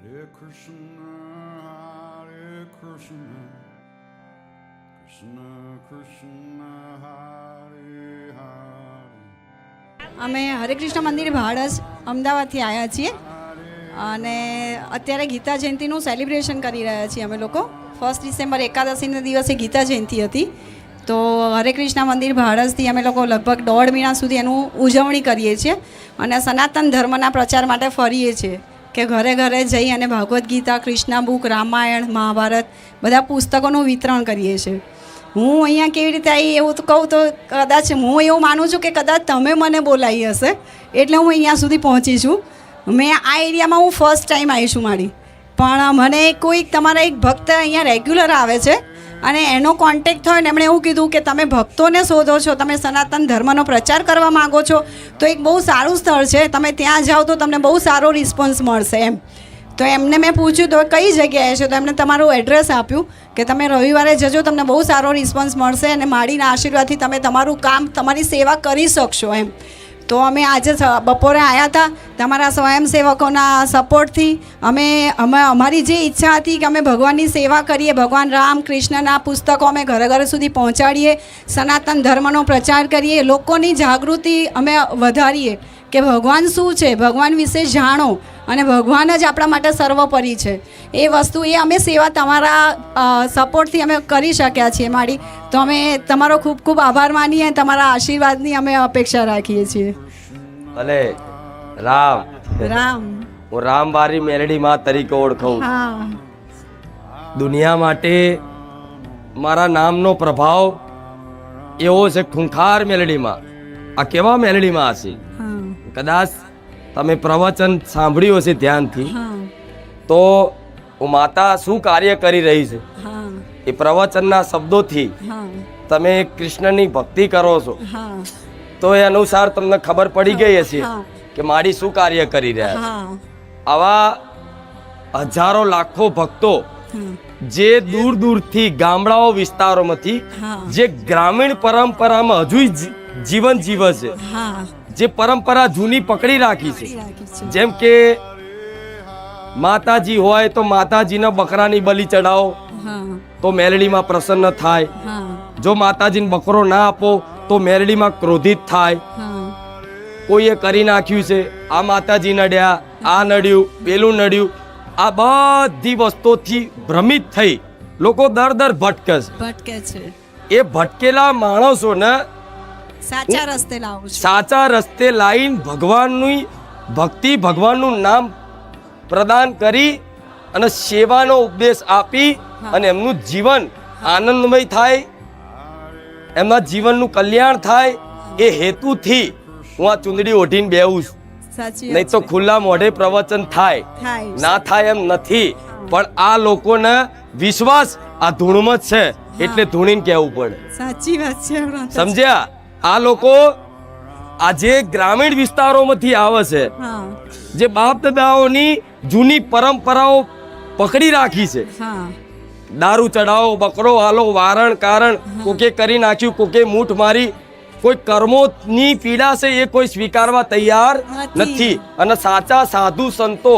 અમે હરે કૃષ્ણ મંદિર ભાડજ અમદાવાદથી આવ્યા છીએ અને અત્યારે ગીતા જયંતિનું સેલિબ્રેશન કરી રહ્યા છીએ અમે લોકો. 1 ડિસેમ્બર એકાદશીના દિવસે ગીતા જયંતિ હતી, તો હરે કૃષ્ણ મંદિર ભાડજથી અમે લોકો લગભગ 1.5 મહિના સુધી એનું ઉજવણી કરીએ છીએ અને સનાતન ધર્મના પ્રચાર માટે ફરીએ છીએ કે ઘરે ઘરે જઈ અને ભાગવદ્ ગીતા, કૃષ્ણ બુક, રામાયણ, મહાભારત બધા પુસ્તકોનું વિતરણ કરીએ છીએ. હું અહીંયા કેવી રીતે આવી એવું તો કહું તો કદાચ હું એવું માનું છું કે કદાચ તમે મને બોલાવી હશે એટલે હું અહીંયા સુધી પહોંચી છું. મેં આ એરિયામાં હું ફર્સ્ટ ટાઈમ આવી છું મારી, પણ મને કોઈક તમારા એક ભક્ત અહીંયા રેગ્યુલર આવે છે અને એનો કોન્ટેક્ટ થયો ને એમણે એવું કીધું કે તમે ભક્તોને શોધો છો, તમે સનાતન ધર્મનો પ્રચાર કરવા માગો છો, તો એક બહુ સારું સ્થળ છે, તમે ત્યાં જાઓ તો તમને બહુ સારો રિસ્પોન્સ મળશે એમ. તો એમને મેં પૂછ્યું તો કઈ જગ્યાએ છે, તો એમણે તમારું એડ્રેસ આપ્યું કે તમે રવિવારે જજો, તમને બહુ સારો રિસ્પોન્સ મળશે અને માડીના આશીર્વાદથી તમે તમારું કામ, તમારી સેવા કરી શકશો એમ. તો અમે આજે બપોરે આવ્યા હતા તમારા સ્વયંસેવકોના સપોર્ટથી. અમારી જે ઈચ્છા હતી કે અમે ભગવાનની સેવા કરીએ, ભગવાન રામ કૃષ્ણના પુસ્તકો અમે ઘરે ઘરે સુધી પહોંચાડીએ, સનાતન ધર્મનો પ્રચાર કરીએ, લોકોની જાગૃતિ અમે વધારીએ કે ભગવાન શું છે, ભગવાન વિશે જાણો અને ભગવાન જ આપણા માટે સર્વોપરી છે. એ વસ્તુ એ અમે સેવા તમારા સપોર્ટથી અમે કરી શક્યા છીએ માડી. તો અમે તમારો ખૂબ ખૂબ આભાર માનીએ, તમારા આશીર્વાદની અમે અપેક્ષા રાખીએ છીએ. ભલે રામ રામ હું રામવારી મેલડી માં તરીકે ઓળખાઉં. હા, દુનિયા માટે મારા નામનો પ્રભાવ એવો છે ખૂંખાર મેલડીમાં. આ કેવા મેલડીમાં હશે? કદાચ તમે પ્રવચન સાંભળ્યું હશે ધ્યાનથી, તો માતા શું કાર્ય કરી રહી છે એ પ્રવચનના શબ્દોથી તમે કૃષ્ણની ભક્તિ કરો છો તો એ અનુસાર તમને ખબર પડી ગઈ હશે કે મારી શું કાર્ય કરી રહ્યા છે. આવા હજારો લાખો ભક્તો જે દૂર દૂરથી ગામડાઓ વિસ્તારોમાંથી જે ગ્રામીણ પરંપરામાં હજુ જીવન જીવે છે, જે પરંપરા જૂની પકડી રાખી છે, જેમ કે માતાજી હોય તો માતાજીના બકરાની બલિ ચડાવો તો મેલડીમાં પ્રસન્ન થાય. જો માતાજીને બકરો ના આપો તો મેલડીમાં ક્રોધિત થાય. કોઈએ કરી નાખ્યું છે, આ માતાજી નડ્યા, આ નડ્યું, પેલું નડ્યું, આ બધી વસ્તુથી ભ્રમિત થઈ લોકો દર ભટકે છે. એ ભટકેલા માણસોને સાચા રસ્તે લાવું છું, સાચા રસ્તે લાવીને ભગવાનની ભક્તિ, ભગવાનનું નામ પ્રદાન કરી અને સેવાનો ઉપદેશ આપી અને એમનું જીવન આનંદમય થાય, એમના જીવનનું કલ્યાણ થાય, એ હેતુથી હું આ ચુંદડી ઓઢીને બેહું છું. નહીં તો ખુલ્લા મોઢે પ્રવચન થાય ના થાય એમ નથી, પણ આ લોકોને વિશ્વાસ આ ધૂણમાં જ છે એટલે ધૂણીને કહેવું પડે. સાચી વાત છે, સમજ્યા? આ લોકો આજે ગ્રામીણ વિસ્તારોમાંથી આવે છે, જે બાપ દાદાઓની જૂની પરંપરાઓ પકડી રાખી છે. દારૂ ચડાવો, બકરો હાલો, વારણ કારણ કોકે કરી નાખ્યું, કોકે મૂઠ મારી, કોઈ કર્મોની પીડા છે એ કોઈ સ્વીકારવા તૈયાર નથી. અને સાચા સાધુ સંતો,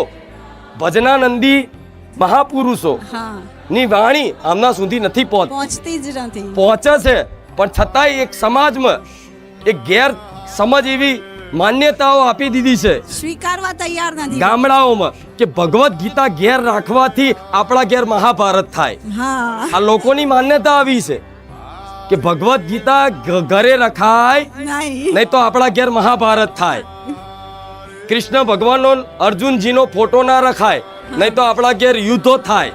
ભજનાનંદી મહાપુરુષો ની વાણી આમના સુધી નથી પહોંચતી જ નથી, પહોંચે છે પણ છતાંય એક સમાજમાં એક ગેર સમજ એવી માન્યતાઓ આપી દીધી છે, સ્વીકારવા તૈયાર નથી ગામડાઓમાં કે ભગવદ્ ગીતા ઘેર રાખવાથી આપણા ઘેર મહાભારત થાય. આ લોકોની માન્યતા આવી છે કે ભગવદ્ ગીતા ઘરે રખાય નહીં તો આપણા ઘેર મહાભારત થાય. કૃષ્ણ ભગવાનનો અર્જુનજીનો ફોટો ના રખાય નહીં તો આપણા ઘેર યુદ્ધો થાય.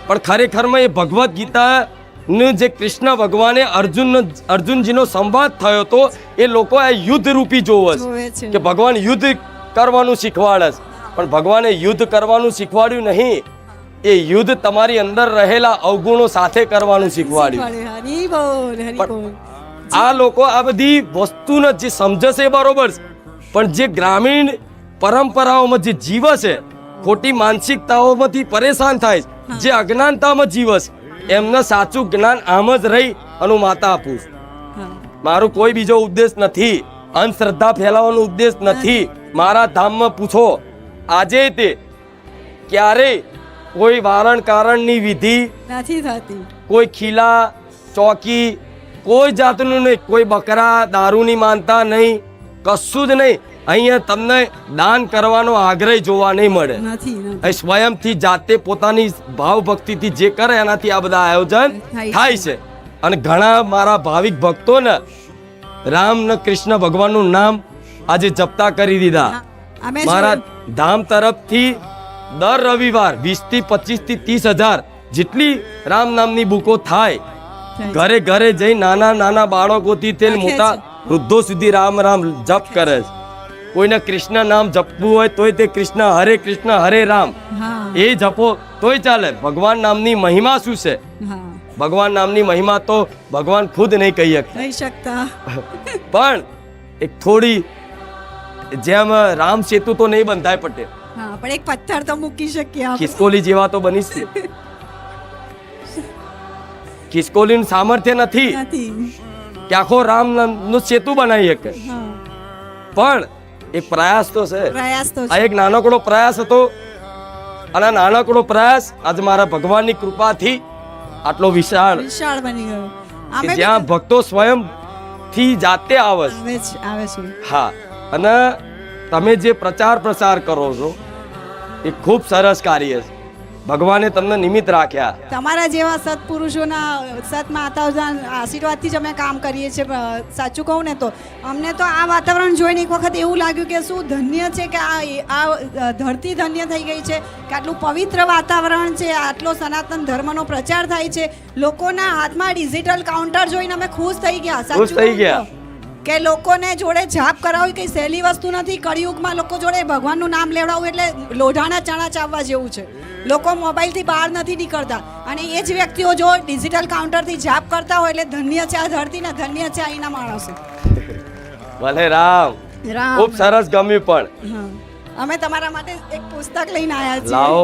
પણ ખરેખરમાં એ ભગવદ્ ગીતા જે કૃષ્ણ ભગવાને અર્જુનજીનો સંવાદ થયો તો એ લોકો આ યુદ્ધ રૂપી જોવે છે કે ભગવાન યુદ્ધ કરવાનું શીખવાડે છે, પણ ભગવાને યુદ્ધ કરવાનું શીખવાડ્યું નહીં, એ યુદ્ધ તમારી અંદર રહેલા અવગુણો સાથે કરવાનું શીખવાડ્યું. આ લોકો આ બધી વસ્તુને જે સમજે છે બરોબર, પણ જે ગ્રામીણ પરંપરાઓમાં જે જીવે છે, ખોટી માનસિકતાઓમાંથી પરેશાન થાય, જે અજ્ઞાનતામાં જીવે છે, એમને સાચું જ્ઞાન આમ જ રહી અને માતા આપું. મારું કોઈ બીજો ઉપદેશ નથી, અંધશ્રદ્ધા ફેલાવવાનો ઉપદેશ નથી. મારા ધામમાં પૂછો, આજે તે ક્યારેય કોઈ વારણ કારણની વિધિ, નથી થતી. કોઈ ખીલા ચોકી, કોઈ જાતનું નહીં, કોઈ બકરા દારૂની માનતા નહીં, કશું જ નહીં. અહીંયા તમને દાન કરવાનો આગ્રહ જોવા નહીં મળે. નથી અહીં સ્વયંથી જાતે પોતાની ભાવ ભક્તિથી જે કરે એનાથી આ બધા આયોજન થાય છે. અને ઘણા મારા ભાવિક ભક્તોને રામ ને કૃષ્ણ ભગવાનનું નામ આજે જપતા કરી દીધા. અમે મારા ધામ તરફથી દર રવિવાર 20 થી 25 થી 30,000 જેટલી રામ નામની બુકો થાય. ઘરે ઘરે જઈ નાના નાના બાળકોથી તે મોટા વૃદ્ધો સુધી રામ રામ જપ કરે છે. કોઈને કૃષ્ણ નામ જપવું હોય તોય તે કૃષ્ણ હરે કૃષ્ણ હરે રામ એ જપો તોય ચાલે. ભગવાન નામની મહિમા શું છે? ભગવાન નામની મહિમા તો ભગવાન ખુદ નહીં કહી શકતા. પણ એક થોડી જેમ રામ સેતુ તો નહીં બંધાય પટેલ, પણ એક પથ્થર તો મૂકી શકીએ. ખિસકોલી જેવા તો બની છે. ખિસકોલીનું સામર્થ્ય નથી કે આખો રામ નું સેતુ બનાવી શકે, પણ એક પ્રયાસ તો છે. આ એક નાનકડો પ્રયાસ હતો અને આ નાનકડો પ્રયાસ આજે મારા ભગવાનની કૃપાથી આટલો વિશાળ બની ગયો. કે જ્યાં ભક્તો સ્વયં થી જાતે આવે છે. હા, અને તમે જે પ્રચાર પ્રસાર કરો છો એ ખૂબ સરસ કાર્ય છે. ભગવાને તમને નિમિત્ત રાખ્યા. તમારા જેવા સત્પુરુષોના સત માતાઓના આશીર્વાદથી જ અમે કામ કરીએ છીએ. સાચું કહું ને તો અમને તો આ વાતાવરણ જોઈને એક વખત એવું લાગ્યું કે શું ધન્ય છે કે આ ધરતી ધન્ય થઈ ગઈ છે, કે આટલું પવિત્ર વાતાવરણ છે, આટલો સનાતન ધર્મનો પ્રચાર થાય છે. લોકોના હાથમાં ડિજિટલ કાઉન્ટર જોઈને અમે ખુશ થઈ ગયા. ખુશ થઈ ગયા કે લોકોને જોડે જાપ કરાવવી કઈ સહેલી વસ્તુ નથી. કળિયુગમાં લોકો જોડે ભગવાનનું નામ લેવડાવવું એટલે લોઢાના ચણા ચાવવા જેવું છે. લોકો મોબાઈલથી બહાર નથી નીકળતા, અને એ જ વ્યક્તિઓ જો ડિજિટલ કાઉન્ટરથી જાપ કરતા હોય એટલે ધન્ય છે આ ધરતી ને ધન્ય છે અહીંના માણસો. ભલે રામ, ખૂબ સરસ ગમ્યું. પણ અમે તમારા માટે એક પુસ્તક લઈને આવ્યા છીએ. લાવો.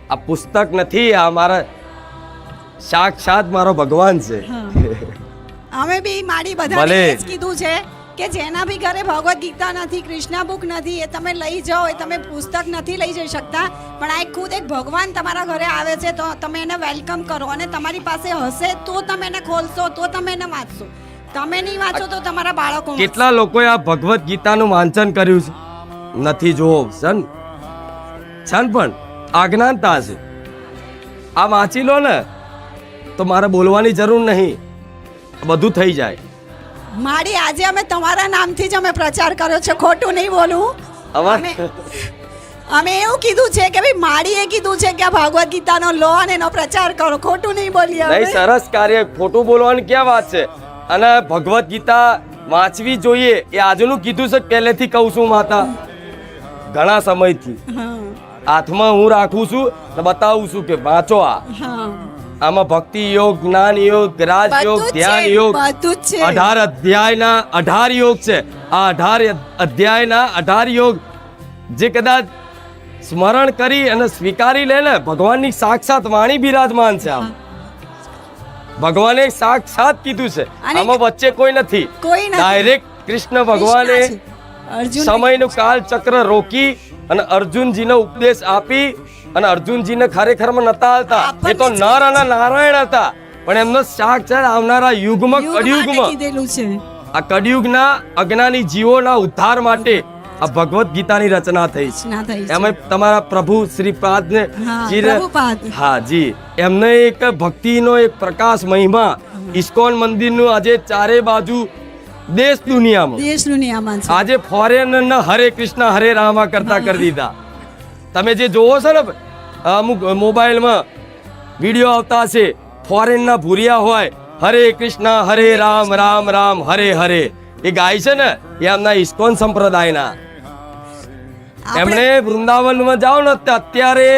આ પુસ્તક નથી, આ મારા સાક્ષાત મારો ભગવાન છે. અમે બી મારી બધાને જ કીધું છે કે જેના બી ઘરે ભગવદ્ ગીતા નથી, કૃષ્ણ બુક નથી, એ તમે લઈ જાઓ. એ તમે પુસ્તક નથી લઈ જઈ શકતા, પણ આ ખુદ એક ભગવાન તમારા ઘરે આવે છે તો તમે એને વેલકમ કરો. અને તમારી પાસે હશે તો તમે એને ખોલશો, તો તમે એને વાંચશો. તમે નહીં વાંચો તો તમારા બાળકો. કેટલા લોકોએ આ ભગવદ્ ગીતાનું વાંચન કર્યું છે? નથી જોવો સન પણ આજ્ઞાનતા છે. આ વાંચી લો ને તો મારે બોલવાની જરૂર નહીં, બધું થઈ જાય. મારી આજે અમે તમારા નામથી જ અમે પ્રચાર કર્યો છે, ખોટું નહીં બોલું. અમે એવું કીધું છે કે ભાઈ માળીએ કીધું છે કે આ ભાગવત ગીતાનો લો અને એનો પ્રચાર કરો. ખોટું નહીં બોલીએ. નહીં, સરસ કાર્ય, ખોટું બોલવાની ક્યાં વાત છે? અને ભગવત ગીતા વાંચવી જોઈએ એ આજનું કીધું છે. પહેલેથી કહું છું માતા, ઘણા સમયથી હાથમાં હું રાખું છું ને બતાવું છું કે વાંચો. આમાં ભક્તિ યોગ, જ્ઞાન યોગ, રાજ યોગ, ધ્યાન યોગ, 18 અધ્યાયના 18 યોગ છે. આ 18 અધ્યાયના 18 યોગ જે કદાચ સ્મરણ કરી અને સ્વીકારી લે ને, ભગવાનની સાક્ષાત વાણી બિરાજમાન છે. આમ ભગવાને સાક્ષાત કીધું છે, આમાં વચ્ચે કોઈ નથી. ડાયરેક્ટ કૃષ્ણ ભગવાને સમયનું કાળ ચક્ર રોકી અને અર્જુનજીને ઉપદેશ આપી. અને અર્જુનજીને ખરેખરમાં નતા આવતા, એ તો નર અને નારાયણ હતા, પણ એમનો સાક્ષાત આવનારા યુગમાં, કળિયુગમાં, આ કળિયુગના અજ્ઞાની જીવોના ઉદ્ધાર માટે આ ભગવત ગીતાની રચના થઈ છે. એમાં તમારા પ્રભુ શ્રીપાદને હા જી, એમને એક ભક્તિનો એક પ્રકાશ મહિમા, ઇસ્કોન મંદિરનું આજે ચારે બાજુ દેશ દુનિયામાં આજે ફોરેન હરે કૃષ્ણ હરે રામા કરતા કરી દીધા. તમે જે જોવો છો ને અમુક મોબાઈલમાં વિડીયો આવતા છે, ફોરેનના ભૂરિયા હોય, હરે કૃષ્ણ હરે રામ રામ રામ હરે હરે, એ ગાય છે ને એ એમના ઇસ્કોન સંપ્રદાયના. એમણે વૃંદાવનમાં જાઓ ને અત્યારે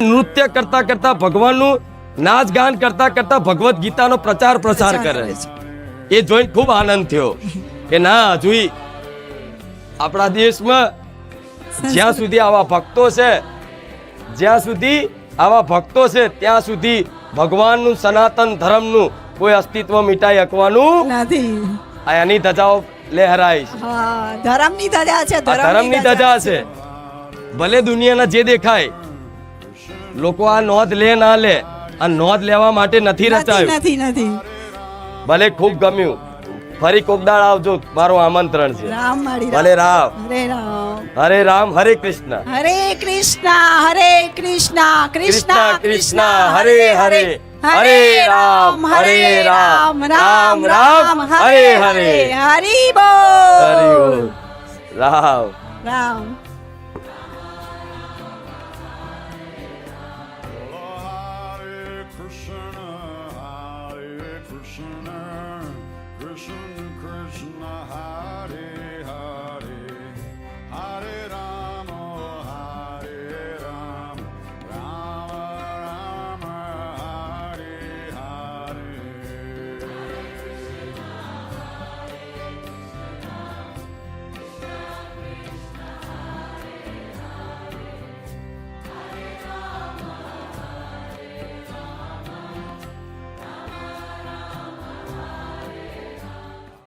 નૃત્ય કરતા કરતા, ભગવાનનું નાચ ગાન કરતા કરતા ભગવદ્ ગીતાનો પ્રચાર પ્રસાર કરે છે. એ જોઈને ખૂબ આનંદ થયો કે ના, જોઈ આપણા દેશમાં જ્યાં સુધી આવા ભક્તો છે, ત્યાં સુધી ભગવાનનું સનાતન ધર્મનું કોઈ અસ્તિત્વ મિટાઈ શકવાનું નથી. એની ધજાઓ લહેરાઈશ. હા ધર્મની ધજા છે, આ ધર્મની ધજા છે. ભલે દુનિયાના જે દેખાય, લોકો આ નોંધ લે ના લે, આ નોંધ લેવા માટે નથી રચાયું. નથી નથી. ભલે ખૂબ ગમ્યું, ફરી કોક દાડ આવજો, મારું આમંત્રણ છે. રામ માડી ભલે રામ. હરે રામ હરે રામ હરે કૃષ્ણ. હરે કૃષ્ણ હરે કૃષ્ણ કૃષ્ણ કૃષ્ણ કૃષ્ણ હરે હરે. હરે રામ રામ રામ હરે હરે. હરી હરિ બોલ બોલ. રામ રામ.